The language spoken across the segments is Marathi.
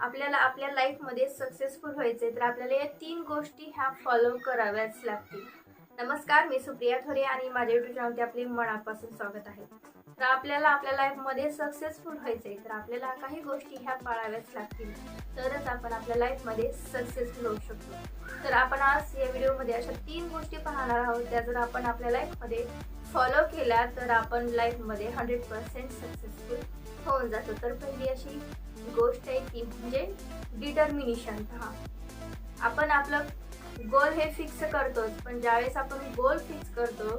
आपल्याला आपल्या लाईफमध्ये सक्सेसफुल व्हायचे तर आपल्याला या 3 गोष्टी ह्या फॉलो कराव्याच लागतील. नमस्कार, मी सुप्रिया थोरे आणि माझ्या युट्यूब चॅनलवरती आपले मनापासून स्वागत आहे. तर आपल्याला आपल्या लाईफमध्ये सक्सेसफुल व्हायचे तर आपल्याला काही गोष्टी ह्या पाळाव्याच लागतील, तरच आपण आपल्या लाईफमध्ये सक्सेसफुल होऊ शकतो. तर आपण आज या व्हिडिओमध्ये अशा 3 गोष्टी पाहणार आहोत, त्या जर आपण आपल्या लाईफमध्ये फॉलो केल्या तर आपण लाईफमध्ये 100% सक्सेसफुल होऊन जातो. तर पहिली अशी गोष्ट आहे ती म्हणजे डिटर्मिनेशन. आपण आपलं गोल हे फिक्स करतोच, पण ज्यावेळेस आपण गोल फिक्स करतो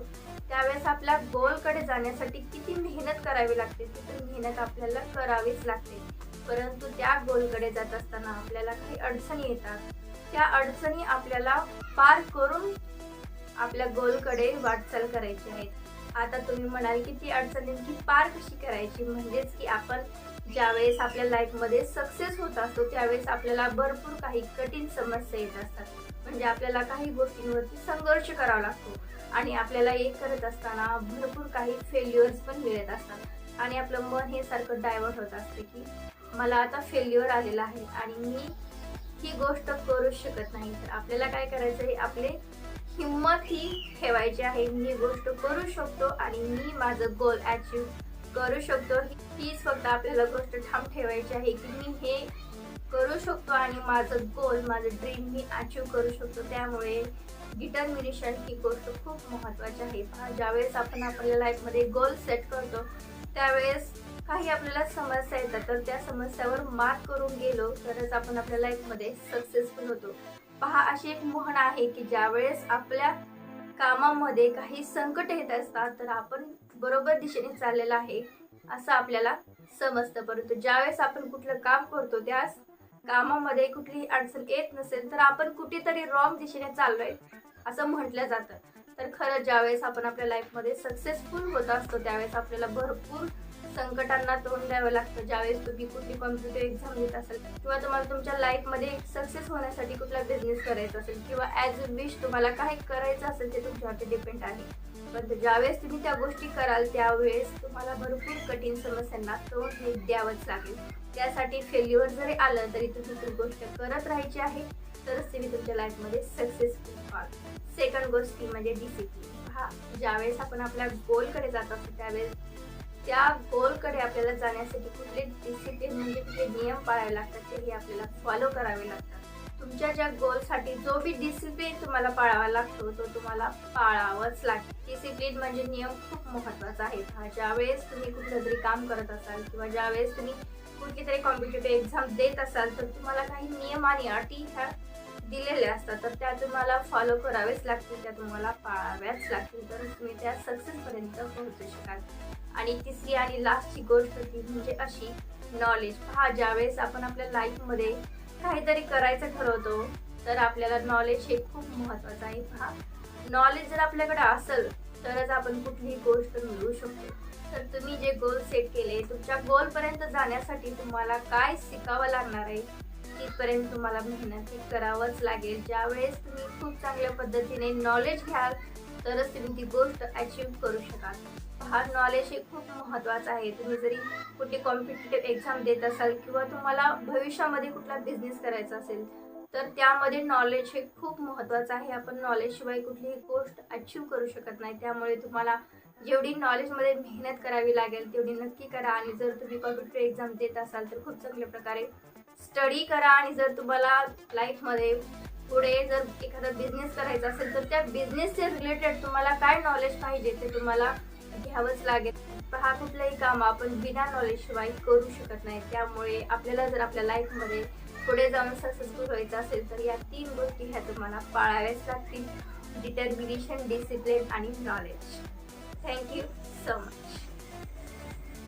त्यावेळेस आपल्या गोलकडे जाण्यासाठी किती मेहनत करावी लागते, तिथे मेहनत आपल्याला करावीच लागते. परंतु त्या गोलकडे जात असताना आपल्याला काही अडचणी येतात. त्या अडचणी आपल्याला पार करून आपल्या गोलकडे वाटचाल करायची आहे. आता तुम्ही म्हणाल की ती अडचण नेमकी पार कशी करायची, म्हणजेच की आपण ज्यावेळेस आपल्या लाईफमध्ये सक्सेस होत असतो त्यावेळेस आपल्याला भरपूर काही कठीण समस्या येत असतात. म्हणजे आपल्याला काही गोष्टींवरती संघर्ष करावा लागतो आणि आपल्याला एक करत असताना भरपूर काही फेल्युअर्स पण मिळत असतात आणि आपलं मन हे सारखं डायव्हर्ट होत असते की मला आता फेल्युअर आलेला आहे आणि मी ही गोष्ट करूच शकत नाही. तर आपल्याला काय करायचं आहे, आपले हिंमत ही ठेवायची आहे. मी ही गोष्ट करू शकतो आणि मी माझं गोल अचीव करू शकतो. हीच फक्त आपल्याला गोष्ट ठाम ठेवायची आहे की मी हे करू शकतो आणि माझं गोल, माझं ड्रीम मी अचीव करू शकतो. त्यामुळे डिटर्मिनेशन ही गोष्ट खूप महत्त्वाची आहे. ज्यावेळेस आपण आपल्या लाईफमध्ये गोल सेट करतो त्यावेळेस काही आपल्याला समस्या येतात, तर त्या समस्यावर मात करून गेलो तरच आपण आपल्या लाईफमध्ये सक्सेसफुल होतो. अशी एक म्हण आहे की ज्यावेळेस आपल्या कामामध्ये काही संकट येत असतात तर आपण बरोबर दिशेने चाललेला आहे असं आपल्याला समजतं. परंतु ज्यावेळेस आपण कुठलं काम करतो त्या कामामध्ये कुठलीही अडचण येत नसेल तर आपण कुठेतरी रॉंग दिशेने चाललोय असं म्हटलं जातं. तर खरं ज्यावेळेस आपण आपल्या लाईफमध्ये सक्सेसफुल होत असतो त्यावेळेस आपल्याला भरपूर संकटांना तोंड द्यावं लागतं. ज्यावेळेस तुम्ही कुठली कॉम्पिटिटिव्ह एक्झाम देत असेल किंवा तुम्हाला तुमच्या लाईफमध्ये सक्सेस होण्यासाठी कुठला बिझनेस करायचा असेल किंवा ॲज अ विश तुम्हाला काय करायचं असेल ते तुमच्यावरती डिपेंड आहे. पण ज्यावेळेस तुम्ही त्या गोष्टी कराल त्यावेळेस तुम्हाला भरपूर कठीण समस्यांना तोंड द्यावंच लागेल. त्यासाठी फेल्युअर जरी आलं तरी तुम्ही ती गोष्ट करत राहायची आहे, तरच तुम्ही तुमच्या लाईफमध्ये सक्सेसफुल व्हाल. सेकंड गोष्ट म्हणजे डिसिप्लिन. ज्यावेळेस आपण आपल्या गोलकडे जात असतो त्यावेळेस त्या गोलकडे आपल्याला जाण्यासाठी कुठले डिसिप्लिन म्हणजे कुठले नियम पाळावे लागतात तेही आपल्याला फॉलो करावे लागतात. तुमच्या ज्या गोलसाठी जो बी डिसिप्लिन तुम्हाला पाळावा लागतो तो तुम्हाला पाळावाच लागतो. डिसिप्लिन म्हणजे नियम खूप महत्त्वाचा आहे. ज्यावेळेस तुम्ही कुठलं तरी काम करत असाल किंवा ज्यावेळेस तुम्ही कुठली तरी कॉम्पिटिटिव्ह एक्झाम देत असाल तर तुम्हाला काही नियम आणि अटी ह्या दिलेल्या असतात, तर त्या तुम्हाला फॉलो करावेच लागतील, त्या तुम्हाला पाळाव्याच लागतील, तर तुम्ही त्या सक्सेसपर्यंत पोहोचू शकाल. आणि तिसरी आणि लास्टची गोष्ट ती म्हणजे अशी नॉलेज. ज्यावेळेस आपण आपल्या लाईफमध्ये काहीतरी करायचं ठरवतो तर आपल्याला नॉलेज हे खूप महत्त्वाचं आहे. नॉलेज जर आपल्याकडे असेल तरच आपण कुठलीही गोष्ट मिळवू शकतो. तर तुम्ही जे गोल सेट केले तुमच्या गोलपर्यंत जाण्यासाठी तुम्हाला काय शिकावं लागणार आहे, तिथपर्यंत तुम्हाला मेहनत करावंच लागेल. ज्यावेळेस तुम्ही खूप चांगल्या पद्धतीने नॉलेज घ्याल तरच तुम्ही ती गोष्ट अचीव करू शकाल. नॉलेज हे खूप महत्त्वाचं आहे. तुम्ही जरी कुठली कॉम्पिटिटिव्ह एक्झाम देत असाल किंवा तुम्हाला भविष्यामध्ये कुठला बिझनेस करायचा असेल तर त्यामध्ये नॉलेज हे खूप महत्त्वाचं आहे. आपण नॉलेजशिवाय कुठलीही गोष्ट अचीव करू शकत नाही. त्यामुळे तुम्हाला जेवढी नॉलेजमध्ये मेहनत करावी लागेल तेवढी नक्की करा. आणि जर तुम्ही कॉम्पिटिटिव्ह एक्झाम देत असाल तर खूप चांगल्या प्रकारे स्टडी करा. आणि जर तुम्हाला लाईफमध्ये पुढे जर एखादा बिझनेस करायचा असेल तर त्या बिझनेसचे रिलेटेड तुम्हाला काय नॉलेज पाहिजे ते तुम्हाला घ्यावंच लागेल. कुठलंही काम आपण बिना नॉलेज शिवाय करू शकत नाही. त्यामुळे आपल्याला जर आपल्या लाईफमध्ये पुढे जाऊन सक्सेसफुल व्हायचं असेल तर या 3 गोष्टी ह्या तुम्हाला पाळाव्याच लागतील: डिटर्मिनेशन, डिसिप्लिन आणि नॉलेज. Thank you so much.